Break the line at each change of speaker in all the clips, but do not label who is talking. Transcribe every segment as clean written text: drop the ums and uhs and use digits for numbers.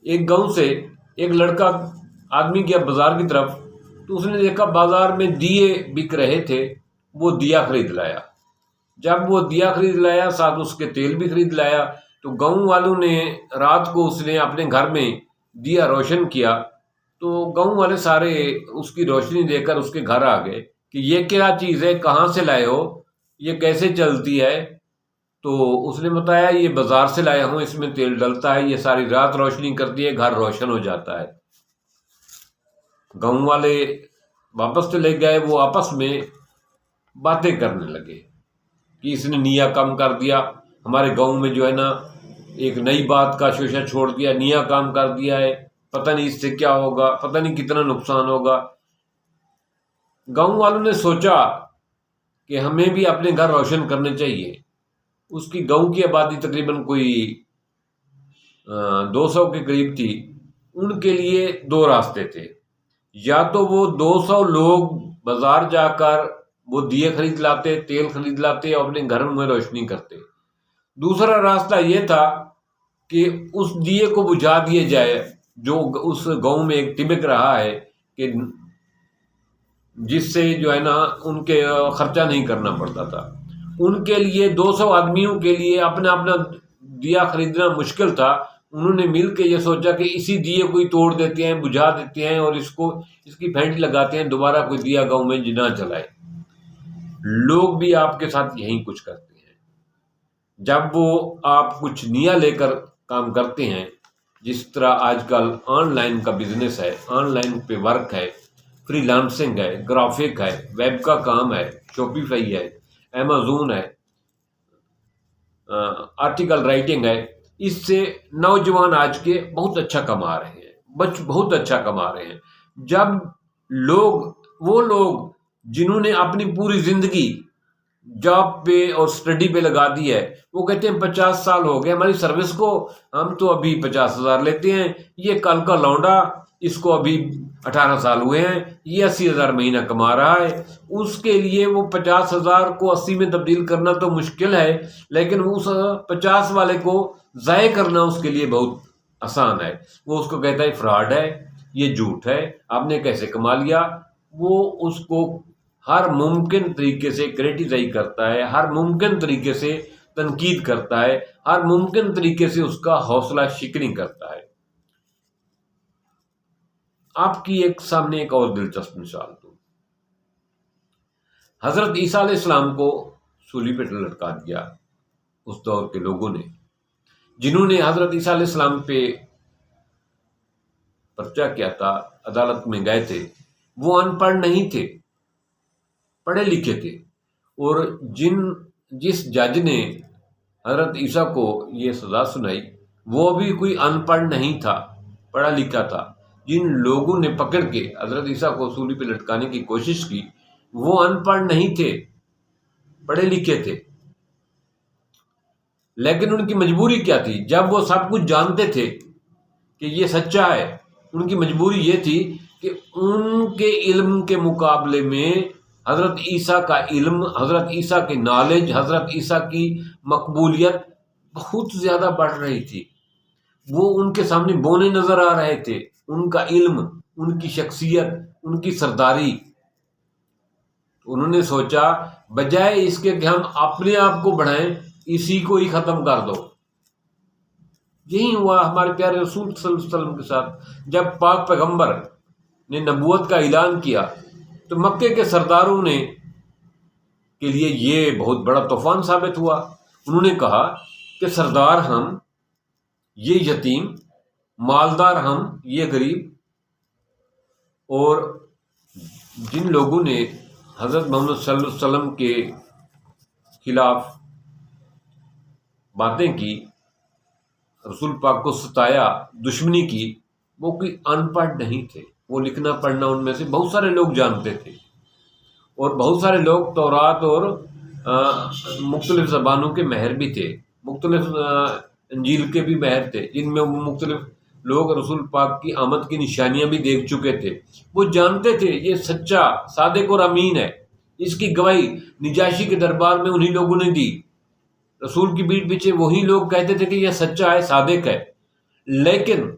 ایک گاؤں سے ایک لڑکا آدمی گیا بازار کی طرف، تو اس نے دیکھا بازار میں دیے بک رہے تھے، وہ دیا خرید لایا۔ جب وہ دیا خرید لایا ساتھ اس کے تیل بھی خرید لایا، تو گاؤں والوں نے رات کو اس نے اپنے گھر میں دیا روشن کیا، تو گاؤں والے سارے اس کی روشنی دیکھ کر اس کے گھر آ گئے کہ یہ کیا چیز ہے، کہاں سے لائے ہو، یہ کیسے چلتی ہے؟ تو اس نے بتایا یہ بازار سے لایا ہوں، اس میں تیل ڈلتا ہے، یہ ساری رات روشنی کرتی ہے، گھر روشن ہو جاتا ہے۔ گاؤں والے واپس چلے گئے، وہ آپس میں باتیں کرنے لگے کہ اس نے نیا کام کر دیا، ہمارے گاؤں میں جو ہے نا ایک نئی بات کا شوشہ چھوڑ دیا، نیا کام کر دیا ہے، پتہ نہیں اس سے کیا ہوگا، پتہ نہیں کتنا نقصان ہوگا۔ گاؤں والوں نے سوچا کہ ہمیں بھی اپنے گھر روشن کرنے چاہیے۔ اس کی گاؤں کی آبادی تقریباً کوئی 200 کے قریب تھی۔ ان کے لیے دو راستے تھے، یا تو وہ 200 لوگ بازار جا کر وہ دیے خرید لاتے، تیل خرید لاتے اور اپنے گھروں میں روشنی کرتے۔ دوسرا راستہ یہ تھا کہ اس دیے کو بجھا دیے جائے جو اس گاؤں میں ایک ٹبک رہا ہے کہ جس سے جو ہے نا ان کے خرچہ نہیں کرنا پڑتا تھا۔ ان کے لیے 200 آدمیوں کے لیے اپنا اپنا دیا خریدنا مشکل تھا۔ انہوں نے مل کے یہ سوچا کہ اسی دیے کو ہی توڑ دیتے ہیں، بجھا دیتے ہیں اور اس کی پھینٹی لگاتے ہیں، دوبارہ کوئی دیا گاؤں میں نہ جلائے۔ لوگ بھی آپ کے ساتھ یہی کچھ کرتے ہیں۔ جب وہ آپ کچھ نیا لے کر کام کرتے ہیں، جس طرح آج کل آن لائن کا بزنس ہے، آن لائن پہ ورک ہے، فری لانسنگ ہے، گرافک ہے، ویب کا کام ہے، شاپیفائی ہے، امیزون ہے، آرٹیکل رائٹنگ ہے، اس سے نوجوان آج کے بہت اچھا کما رہے ہیں، بہت اچھا کما رہے ہیں۔ جب وہ لوگ جنہوں نے اپنی پوری زندگی جاب پہ اور سٹڈی پہ لگا دی ہے، وہ کہتے ہیں 50 سال ہو گئے ہماری سروس کو، ہم تو ابھی 50,000 لیتے ہیں، یہ کل کا لونڈا اس کو ابھی 18 سال ہوئے ہیں، یہ 80,000 مہینہ کما رہا ہے۔ اس کے لیے وہ 50,000 کو 80 میں تبدیل کرنا تو مشکل ہے، لیکن اس 50 والے کو ضائع کرنا اس کے لیے بہت آسان ہے۔ وہ اس کو کہتا ہے فراڈ ہے، یہ جھوٹ ہے، آپ نے کیسے کما لیا؟ وہ اس کو ہر ممکن طریقے سے کریٹیسائز کرتا ہے، ہر ممکن طریقے سے تنقید کرتا ہے، ہر ممکن طریقے سے اس کا حوصلہ شکنی کرتا ہے۔ آپ کی سامنے ایک اور دلچسپ مثال دوں۔ حضرت عیسیٰ علیہ السلام کو سولی پہ لٹکا دیا اس دور کے لوگوں نے، جنہوں نے حضرت عیسیٰ علیہ السلام پہ پرچہ کیا تھا، عدالت میں گئے تھے۔ وہ ان پڑھ نہیں تھے، پڑھے لکھے تھے، اور جس جج نے حضرت عیسیٰ کو یہ سزا سنائی وہ بھی کوئی ان پڑھ نہیں تھا، پڑھا لکھا تھا۔ جن لوگوں نے پکڑ کے حضرت عیسیٰ کو سولی پہ لٹکانے کی کوشش کی وہ ان پڑھ نہیں تھے، پڑھے لکھے تھے، لیکن ان کی مجبوری کیا تھی؟ جب وہ سب کچھ جانتے تھے کہ یہ سچا ہے، ان کی مجبوری یہ تھی کہ ان کے علم کے مقابلے میں حضرت عیسیٰ کا علم، حضرت عیسیٰ کی نالج، حضرت عیسیٰ کی مقبولیت بہت زیادہ بڑھ رہی تھی۔ وہ ان کے سامنے بونے نظر آ رہے تھے، ان کا علم، ان کی شخصیت، ان کی سرداری۔ انہوں نے سوچا بجائے اس کے کہ ہم اپنے آپ کو بڑھائیں، اسی کو ہی ختم کر دو۔ یہی ہوا ہمارے پیارے رسول صلی اللہ علیہ وسلم کے ساتھ۔ جب پاک پیغمبر نے نبوت کا اعلان کیا تو مکے کے سرداروں نے کے لیے یہ بہت بڑا طوفان ثابت ہوا۔ انہوں نے کہا کہ سردار ہم، یہ یتیم، مالدار ہم، یہ غریب، اور جن لوگوں نے حضرت محمد صلی اللہ علیہ وسلم کے خلاف باتیں کی، رسول پاک کو ستایا، دشمنی کی، وہ کوئی ان پڑھ نہیں تھے۔ وہ لکھنا پڑھنا ان میں سے بہت سارے لوگ جانتے تھے، اور بہت سارے لوگ تورات اور مختلف زبانوں کے ماہر بھی تھے، مختلف انجیل کے بھی ماہر تھے، جن میں وہ مختلف لوگ رسول پاک کی آمد کی نشانیاں بھی دیکھ چکے تھے۔ وہ جانتے تھے یہ سچا، صادق اور امین ہے۔ اس کی گواہی نجاشی کے دربار میں انہی لوگوں نے دی۔ رسول کی پیٹھ پیچھے وہی لوگ کہتے تھے کہ یہ سچا ہے، صادق ہے۔ لیکن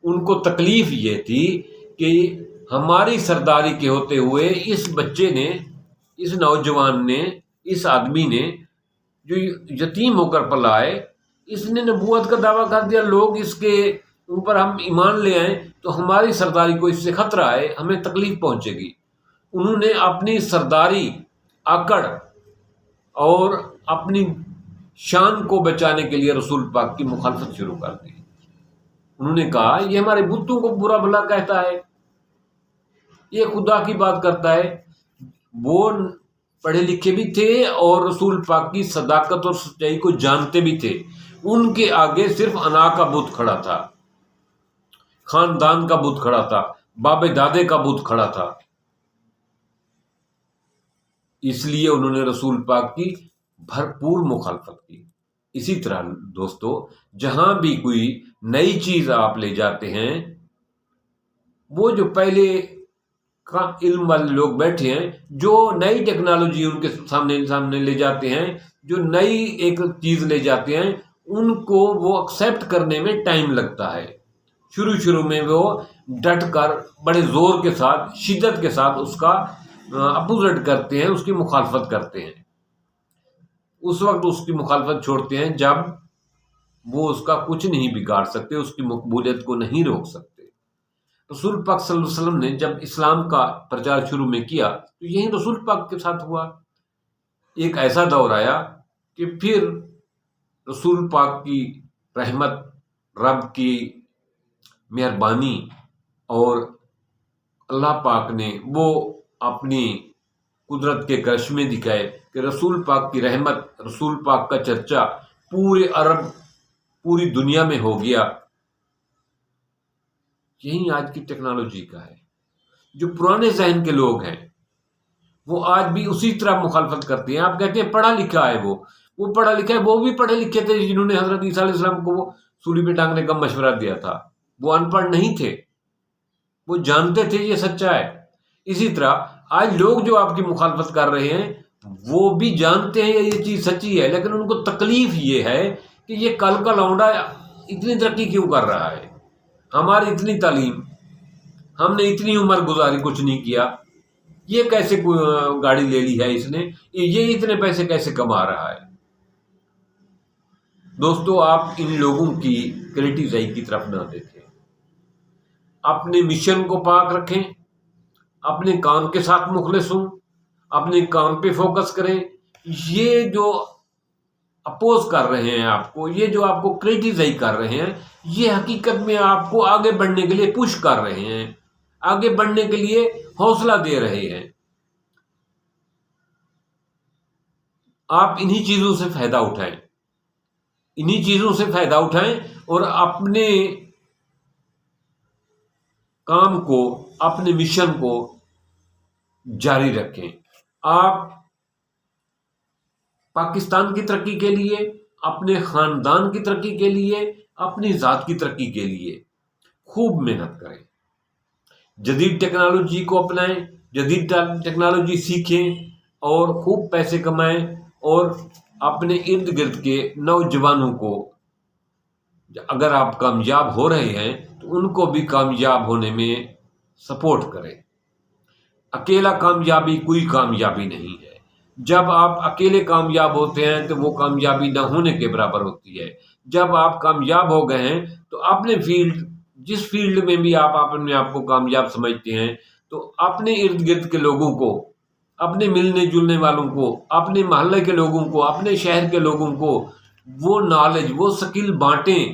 ان کو تکلیف یہ تھی کہ ہماری سرداری کے ہوتے ہوئے اس بچے نے، اس نوجوان نے، اس آدمی نے جو یتیم ہو کر پلا ہے، اس نے نبوت کا دعویٰ کر دیا، لوگ اس کے اوپر ہم ایمان لے آئیں تو ہماری سرداری کو اس سے خطرہ ہے، ہمیں تکلیف پہنچے گی۔ انہوں نے اپنی سرداری، آکڑ اور اپنی شان کو بچانے کے لیے رسول پاک کی مخالفت شروع کر دی۔ انہوں نے کہا یہ ہمارے بتوں کو برا بھلا کہتا ہے، یہ خدا کی بات کرتا ہے۔ وہ پڑھے لکھے بھی تھے اور رسول پاک کی صداقت اور سچائی کو جانتے بھی تھے۔ ان کے آگے صرف انا کا بت کھڑا تھا، خاندان کا بت کھڑا تھا، بابے دادے کا بت کھڑا تھا۔ اس لیے انہوں نے رسول پاک کی بھرپور مخالفت کی۔ اسی طرح دوستو، جہاں بھی کوئی نئی چیز آپ لے جاتے ہیں، وہ جو پہلے کا علم والے لوگ بیٹھے ہیں، جو نئی ٹیکنالوجی ان کے سامنے لے جاتے ہیں، جو نئی ایک چیز لے جاتے ہیں، ان کو وہ ایکسیپٹ کرنے میں ٹائم لگتا ہے۔ شروع میں وہ ڈٹ کر بڑے زور کے ساتھ، شدت کے ساتھ اس کا اپوزٹ کرتے ہیں، اس کی مخالفت کرتے ہیں۔ اس وقت اس کی مخالفت چھوڑتے ہیں جب وہ اس کا کچھ نہیں بگاڑ سکتے، اس کی مقبولیت کو نہیں روک سکتے۔ رسول پاک صلی اللہ علیہ وسلم نے جب اسلام کا پرچار شروع میں کیا تو یہی رسول پاک کے ساتھ ہوا۔ ایک ایسا دور آیا کہ پھر رسول پاک کی رحمت، رب کی مہربانی اور اللہ پاک نے وہ اپنی قدرت کے کرشمے دکھائے کہ رسول پاک کی رحمت، رسول پاک کا چرچا پورے عرب، پوری دنیا میں ہو گیا۔ یہی آج کی ٹیکنالوجی کا ہے۔ جو پرانے ذہن کے لوگ ہیں وہ آج بھی اسی طرح مخالفت کرتے ہیں۔ آپ کہتے ہیں پڑھا لکھا ہے، وہ پڑھا لکھا ہے، وہ بھی پڑھے لکھے تھے جنہوں نے حضرت عیسیٰ علیہ السلام کو وہ سولی پہ ٹانگنے کا مشورہ دیا تھا۔ وہ ان پڑھ نہیں تھے، وہ جانتے تھے یہ سچا ہے۔ اسی طرح آج لوگ جو آپ کی مخالفت کر رہے ہیں وہ بھی جانتے ہیں یہ چیز سچی ہے، لیکن ان کو تکلیف یہ ہے کہ یہ کل کا لونڈا اتنی ترقی کیوں کر رہا ہے، ہماری اتنی تعلیم، ہم نے اتنی عمر گزاری، کچھ نہیں کیا، یہ کیسے گاڑی لے لی ہے اس نے، یہ اتنے پیسے کیسے کما رہا ہے۔ دوستو، آپ ان لوگوں کی کرٹیسائی کی طرف نہ دیکھیں، اپنے مشن کو پاک رکھیں، اپنے کام کے ساتھ مخلص ہوں، اپنے کام پہ فوکس کریں۔ یہ جو اپوز کر رہے ہیں آپ کو، یہ جو آپ کو کرٹیسائی کر رہے ہیں، یہ حقیقت میں آپ کو آگے بڑھنے کے لیے پش کر رہے ہیں، آگے بڑھنے کے لیے حوصلہ دے رہے ہیں۔ آپ انہی چیزوں سے فائدہ اٹھائیں، انہی چیزوں سے فائدہ اٹھائیں اور اپنے کام کو، اپنے مشن کو جاری رکھیں۔ آپ پاکستان کی ترقی کے لیے، اپنے خاندان کی ترقی کے لیے، اپنی ذات کی ترقی کے لیے خوب محنت کریں، جدید ٹیکنالوجی کو اپنائیں، جدید ٹیکنالوجی سیکھیں اور خوب پیسے کمائیں، اور اپنے ارد گرد کے نوجوانوں کو، اگر آپ کامیاب ہو رہے ہیں تو ان کو بھی کامیاب ہونے میں سپورٹ کریں۔ اکیلا کامیابی کوئی کامیابی نہیں ہے۔ جب آپ اکیلے کامیاب ہوتے ہیں تو وہ کامیابی نہ ہونے کے برابر ہوتی ہے۔ جب آپ کامیاب ہو گئے ہیں تو اپنے فیلڈ، جس فیلڈ میں بھی آپ اپنے آپ کو کامیاب سمجھتے ہیں، تو اپنے ارد گرد کے لوگوں کو، اپنے ملنے جلنے والوں کو، اپنے محلے کے لوگوں کو، اپنے شہر کے لوگوں کو وہ نالج، وہ سکل بانٹیں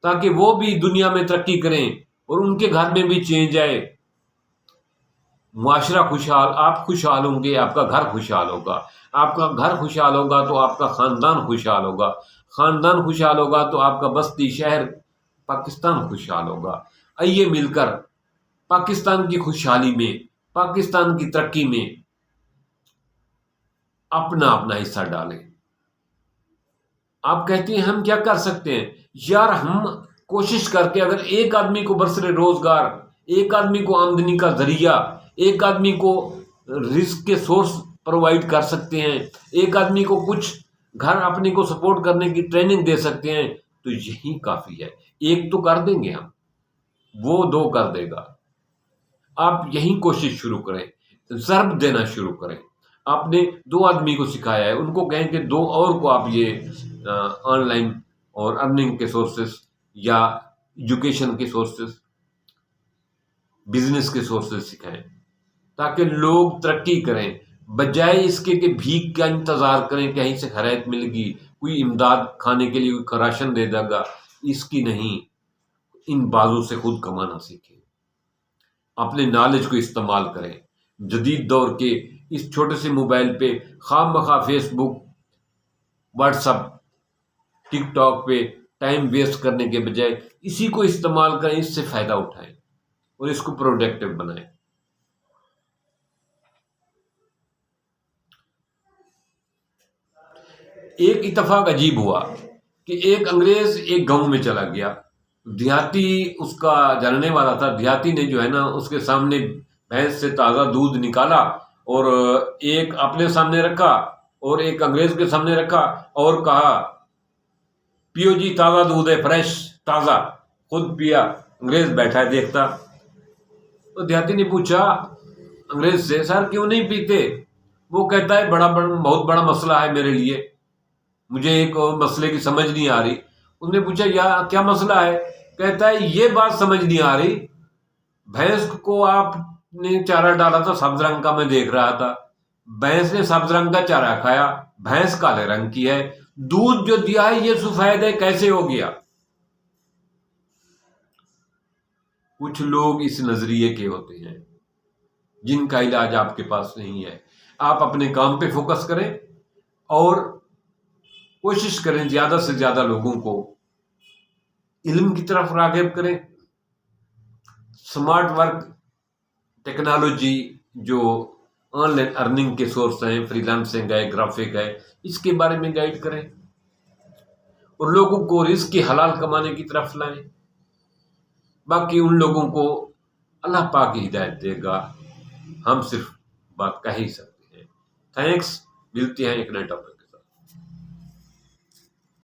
تاکہ وہ بھی دنیا میں ترقی کریں اور ان کے گھر میں بھی چینج آئے۔ معاشرہ خوشحال، آپ خوشحال ہوں گے، آپ کا گھر خوشحال ہوگا، آپ کا گھر خوشحال ہوگا تو آپ کا خاندان خوشحال ہوگا، خاندان خوشحال ہوگا تو آپ کا بستی، شہر، پاکستان خوشحال ہوگا۔ آئیے مل کر پاکستان کی خوشحالی میں، پاکستان کی ترقی میں اپنا حصہ ڈالیں۔ آپ کہتے ہیں ہم کیا کر سکتے ہیں؟ یار، ہم کوشش کر کے اگر ایک آدمی کو برسر روزگار، ایک آدمی کو آمدنی کا ذریعہ، ایک آدمی کو رزق کے سورس پرووائڈ کر سکتے ہیں، ایک آدمی کو کچھ گھر اپنے کو سپورٹ کرنے کی ٹریننگ دے سکتے ہیں، تو یہی کافی ہے۔ ایک تو کر دیں گے ہم، وہ 2 کر دے گا. آپ یہی کوشش شروع کریں، ضرب دینا شروع کریں. آپ نے 2 آدمی کو سکھایا ہے، ان کو کہیں کہ 2 اور کو آپ یہ آن لائن اور ارننگ کے سورسز یا ایجوکیشن کے سورسز، بزنس کے سورسز سکھائیں، تاکہ لوگ ترقی کریں، بجائے اس کے کہ بھیک کا انتظار کریں، کہیں سے خیرات مل گی، کوئی امداد کھانے کے لیے کوئی راشن دے دے گا. اس کی نہیں، ان بازو سے خود کمانا سیکھیں، اپنے نالج کو استعمال کریں. جدید دور کے اس چھوٹے سے موبائل پہ خواہ مخواہ فیس بک، واٹس ایپ، ٹک ٹاک پہ ٹائم ویسٹ کرنے کے بجائے اسی کو استعمال کریں، اس سے فائدہ اٹھائیں اور اس کو پروڈکٹیو بنائیں. ایک اتفاق عجیب ہوا کہ ایک انگریز ایک گاؤں میں چلا گیا. دیہاتی اس کا جاننے والا تھا. دیہاتی نے جو ہے نا اس کے سامنے بھینس سے تازہ دودھ نکالا اور ایک اپنے سامنے رکھا اور ایک انگریز کے سامنے رکھا اور کہا پیو جی، تازہ دودھ ہے، فریش تازہ. خود پیا. انگریز بیٹھا ہے دیکھتا. تو دیہاتی نے پوچھا انگریز سے، سر کیوں نہیں پیتے؟ وہ کہتا ہے بہت بڑا مسئلہ ہے میرے لیے، مجھے ایک مسئلے کی سمجھ نہیں آ رہی. انہوں نے پوچھا کیا مسئلہ ہے؟ کہتا ہے یہ بات سمجھ نہیں آ رہی، بھینس کو آپ نے چارہ ڈالا تھا سبز رنگ کا، میں دیکھ رہا تھا، بھینس نے سبز رنگ کا چارہ کھایا، بھینس کالے رنگ کی ہے، دودھ جو دیا ہے یہ سفید ہے، کیسے ہو گیا؟ کچھ لوگ اس نظریے کے ہوتے ہیں جن کا علاج آپ کے پاس نہیں ہے. آپ اپنے کام پہ فوکس کریں اور کوشش کریں زیادہ سے زیادہ لوگوں کو علم کی طرف راغب کریں. سمارٹ ورک، ٹیکنالوجی، جو آن لائن ارننگ کے سورس ہیں، فری لانسنگ ہے، گرافک ہے، اس کے بارے میں گائیڈ کریں اور لوگوں کو رزق کی حلال کمانے کی طرف لائیں. باقی ان لوگوں کو اللہ پاک کی ہدایت دے گا، ہم صرف بات کہہ ہی سکتے ہیں. تھینکس. ملتے ہیں ایک نئے ٹاپک.